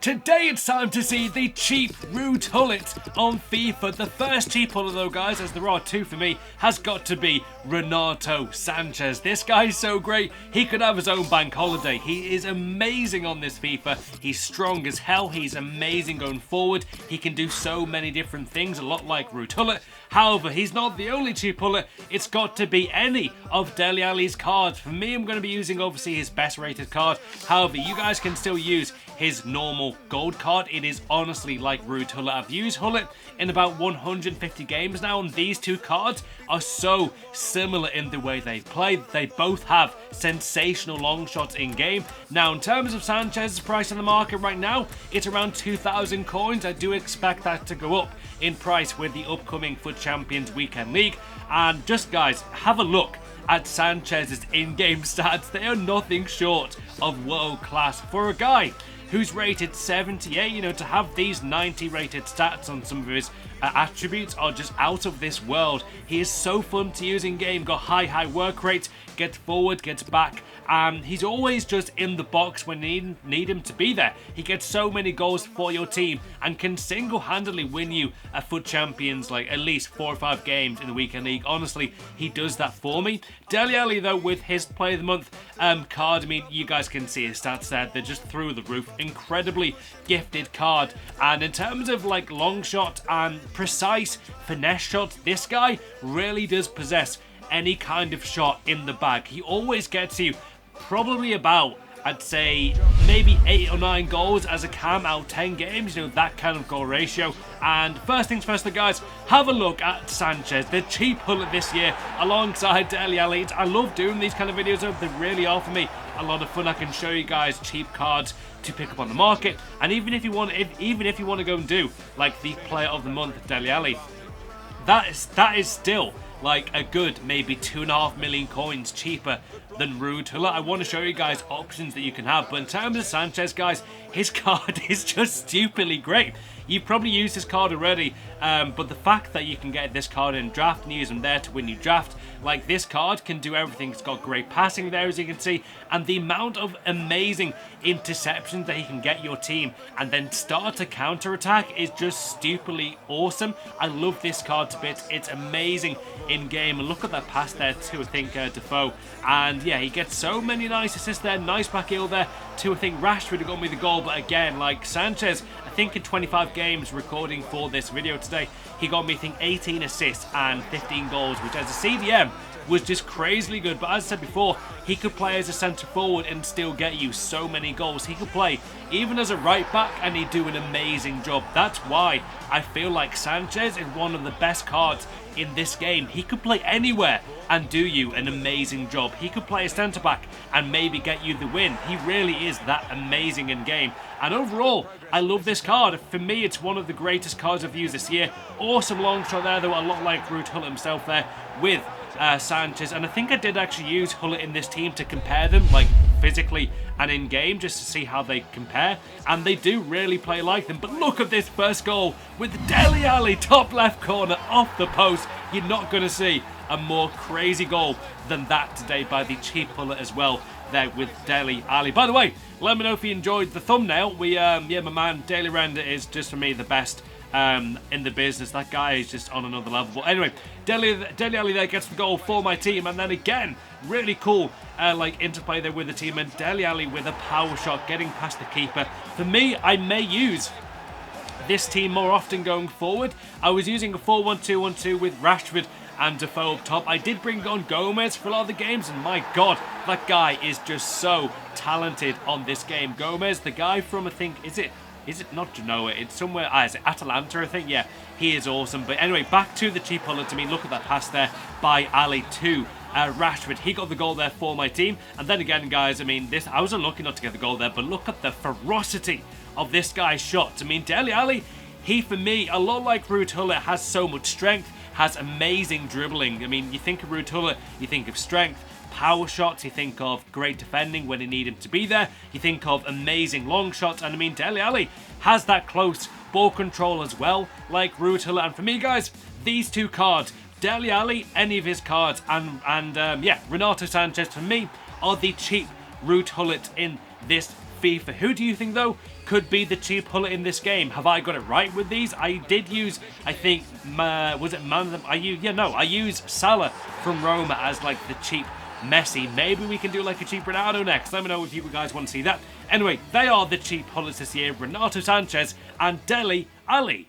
Today it's time to see the cheap GULLIT on FIFA. The first cheap Gullit though, guys, as there are two for me, has got to be Renato Sanches. This guy is so great, he could have his own bank holiday. He is amazing on this FIFA. He's strong as hell, he's amazing going forward. He can do so many different things, a lot like GULLIT. However, he's not the only cheap Gullit. It's got to be any of Dele Alli's cards. For me, I'm going to be using obviously his best rated card. However, you guys can still use his normal gold card. It is honestly like GULLIT. I've used GULLIT in about 150 games now, and these two cards are so similar in the way they play. They both have sensational long shots in game. Now, in terms of Sanchez's price on the market right now, it's around 2,000 coins. I do expect that to go up in price with the upcoming FUT Champions Weekend League. And just guys, have a look at Sanchez's in-game stats. They are nothing short of world class for a guy who's rated 78. You know, to have these 90 rated stats on some of his attributes are just out of this world. He is so fun to use in game, got high work rate, gets forward, gets back, and he's always just in the box when you need him to be there. He gets so many goals for your team and can single-handedly win you a FUT Champions, like at least 4 or 5 games in the Weekend League. Honestly, he does that for me. Dele Alli though, with his Player of the Month card, I mean, you guys can see his stats there, they're just through the roof. Incredibly gifted card, and in terms of like long shot and precise finesse shots, this guy really does possess any kind of shot in the bag. He always gets you probably about, I'd say, maybe 8 or 9 goals as a cam out 10 games, you know, that kind of goal ratio. And first things first, guys, have a look at Sanchez, the cheap Gullit this year, alongside Dele Alli. I love doing these kind of videos, they really are for me a lot of fun. I can show you guys cheap cards to pick up on the market, and even if you want to go and do like the Player of the Month Dele Alli, that is still like a good maybe 2.5 million coins cheaper than GULLIT. I want to show you guys options that you can have, but in terms of Sanchez, guys, his card is just stupidly great. You've probably used this card already, but the fact that you can get this card in draft and use him there to win your draft, like this card can do everything. It's got great passing there, as you can see, and the amount of amazing interceptions that he can get your team and then start to counter attack is just stupidly awesome. I love this card to bits. It's amazing in game, and look at that pass there to, I think, Defoe, and yeah, he gets so many nice assists there, nice back heel there to, I think, Rashford, who got me the goal. But again, like Sanchez, I think in 25 games recording for this video today, he got me, I think, 18 assists and 15 goals, which as a CDM was just crazily good. But as I said before, he could play as a centre forward and still get you so many goals. He could play even as a right back and he'd do an amazing job. That's why I feel like Sanchez is one of the best cards in this game. He could play anywhere and do you an amazing job. He could play a centre back and maybe get you the win. He really is that amazing in game. And overall, I love this card. For me, it's one of the greatest cards I've used this year. Awesome long shot there, though, a lot like GULLIT himself there with Sanchez. And I think I did actually use GULLIT in this team to compare them, like physically and in game, just to see how they compare, and they do really play like them. But look at this first goal with Dele Alli, top left corner off the post. You're not going to see a more crazy goal than that today by the cheap Gullit as well there with Dele Alli. By the way, let me know if you enjoyed the thumbnail. Yeah, my man Daily Render is just for me the best in the business. That guy is just on another level. But anyway, Dele Alli there gets the goal for my team, and then again, really cool like interplay there with the team, and Dele Alli with a power shot getting past the keeper. For me, I may use this team more often going forward. I was using a 4-1-2-1-2 with Rashford and Defoe up top. I did bring on Gomez for a lot of the games, and my god, that guy is just so talented on this game. Gomez, the guy from, I think, is it not Genoa? It's somewhere, is it Atalanta, I think? Yeah, he is awesome. But anyway, back to the cheap Gullit. I mean, look at that pass there by ALLI to Rashford. He got the goal there for my team. And then again, guys, I mean, I was unlucky not to get the goal there, but look at the ferocity of this guy's shots. I mean, Dele Alli, he, for me, a lot like GULLIT, has so much strength, has amazing dribbling. I mean, you think of GULLIT, you think of strength, power shots, you think of great defending when you need him to be there, you think of amazing long shots, and I mean, Dele Alli has that close ball control as well, like GULLIT. And for me, guys, these two cards, Dele Alli, any of his cards, and yeah, Renato Sanches, for me, are the cheap GULLIT in this FIFA. Who do you think, though, could be the cheap Gullit in this game? Have I got it right with these? I did use, I think, was it man of them? I used Salah from Roma as like the cheap Messi. Maybe we can do like a cheap Ronaldo next. Let me know if you guys want to see that. Anyway, they are the cheap Gullits this year: Renato Sanches and Dele Alli.